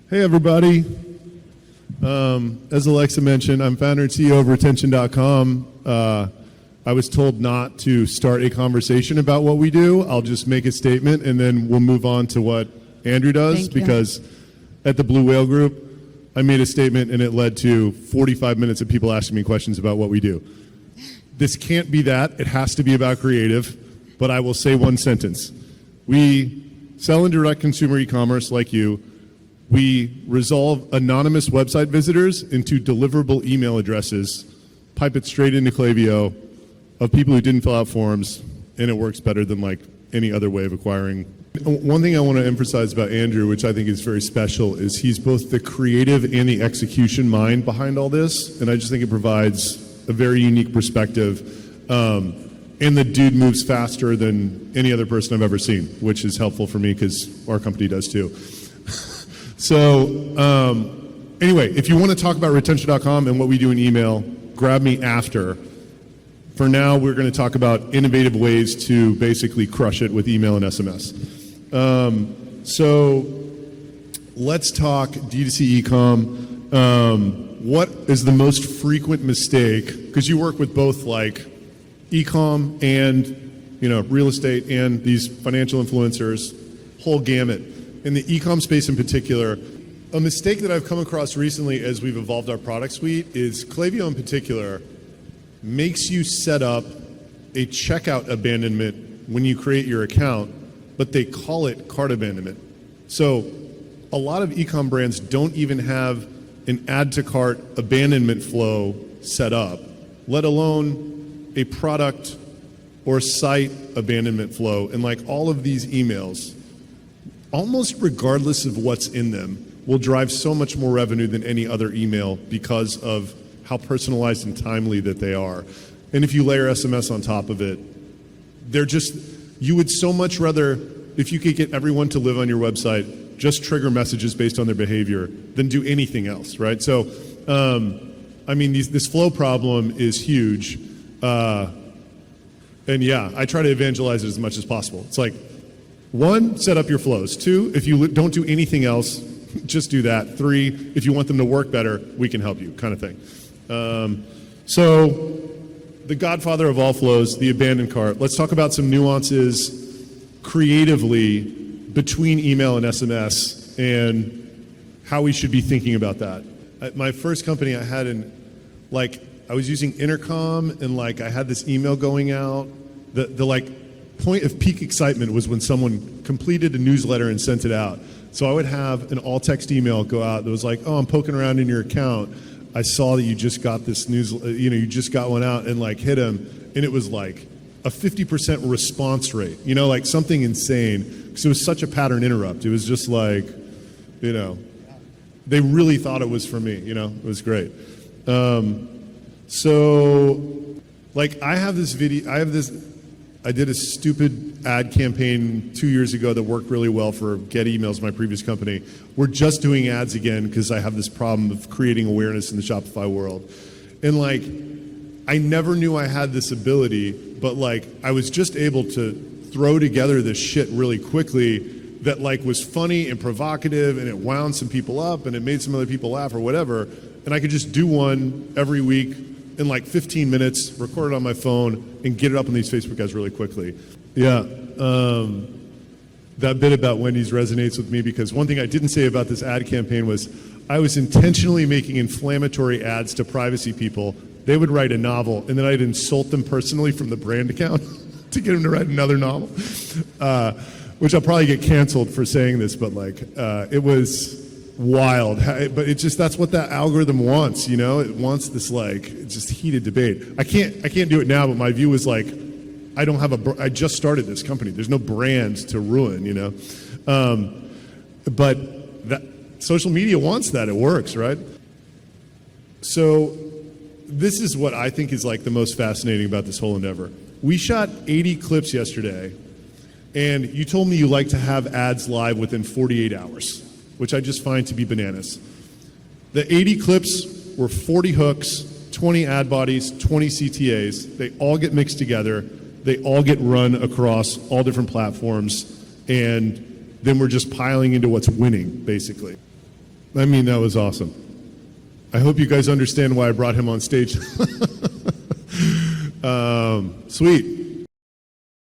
Hey, everybody. As Alexa mentioned, I'm founder and CEO of retention.com. I was told not to start a conversation about what we do. I'll just make a statement, and then we'll move on to what Andrew does, because at the Blue Whale Group, I made a statement, and it led to 45 minutes of people asking me questions about what we do. This can't be that. It has to be about creative, but I will say one sentence. We sell in direct consumer e-commerce like you. We resolve anonymous website visitors into deliverable email addresses, pipe it straight into Klaviyo of people who didn't fill out forms, and it works better than like any other way of acquiring. One thing I want to emphasize about Andrew, which I think is very special, is he's both the creative and the execution mind behind all this, and I just think it provides a very unique perspective. And the dude moves faster than any other person I've ever seen, which is helpful for me because our company does too. So anyway, if you want to talk about retention.com and what we do in email, grab me after. For now, we're going to talk about innovative ways to basically crush it with email and SMS. So let's talk D2C e-com. What is the most frequent mistake? Because you work with both like e-com and real estate and these financial influencers, whole gamut. In the e-com space in particular, a mistake that I've come across recently as we've evolved our product suite is Klaviyo in particular makes you set up a checkout abandonment when you create your account, but they call it cart abandonment. So a lot of e-com brands don't even have an add to cart abandonment flow set up, let alone a product or site abandonment flow. And like all of these emails, almost regardless of what's in them, will drive so much more revenue than any other email because of how personalized and timely that they are. And if you layer SMS on top of it, you would so much rather, if you could get everyone to live on your website, just trigger messages based on their behavior than do anything else, right? So, I mean, this flow problem is huge. And yeah, I try to evangelize it as much as possible. It's like, 1, set up your flows. 2, if you don't do anything else, just do that. 3, if you want them to work better, we can help you, kind of thing. So the godfather of all flows, the abandoned cart. Let's talk about some nuances creatively between email and SMS and how we should be thinking about that. At my first company I had I was using Intercom, and I had this email going out. The point of peak excitement was when someone completed a newsletter and sent it out. So I would have an all text email go out that was like, oh, I'm poking around in your account. I saw that you just got this news, you just got one out, and hit them. And it was like a 50% response rate, something insane. Because it was such a pattern interrupt. It was just they really thought it was for me, it was great. I did a stupid ad campaign 2 years ago that worked really well for Get Emails, my previous company. We're just doing ads again because I have this problem of creating awareness in the Shopify world. And I never knew I had this ability, but I was just able to throw together this shit really quickly that was funny and provocative, and it wound some people up and it made some other people laugh or whatever. And I could just do one every week in 15 minutes, record it on my phone, and get it up on these Facebook ads really quickly. Yeah, that bit about Wendy's resonates with me because one thing I didn't say about this ad campaign was I was intentionally making inflammatory ads to privacy people. They would write a novel, and then I'd insult them personally from the brand account to get them to write another novel, which I'll probably get canceled for saying this, but it was wild, but that's what that algorithm wants, it wants this just heated debate. I can't do it now, but my view is I just started this company. There's no brand to ruin, but that social media wants that. It works, right? So this is what I think is the most fascinating about this whole endeavor. We shot 80 clips yesterday, and you told me you like to have ads live within 48 hours. Which I just find to be bananas. The 80 clips were 40 hooks, 20 ad bodies, 20 CTAs. They all get mixed together. They all get run across all different platforms, and then we're just piling into what's winning, basically. I mean, that was awesome. I hope you guys understand why I brought him on stage. Sweet.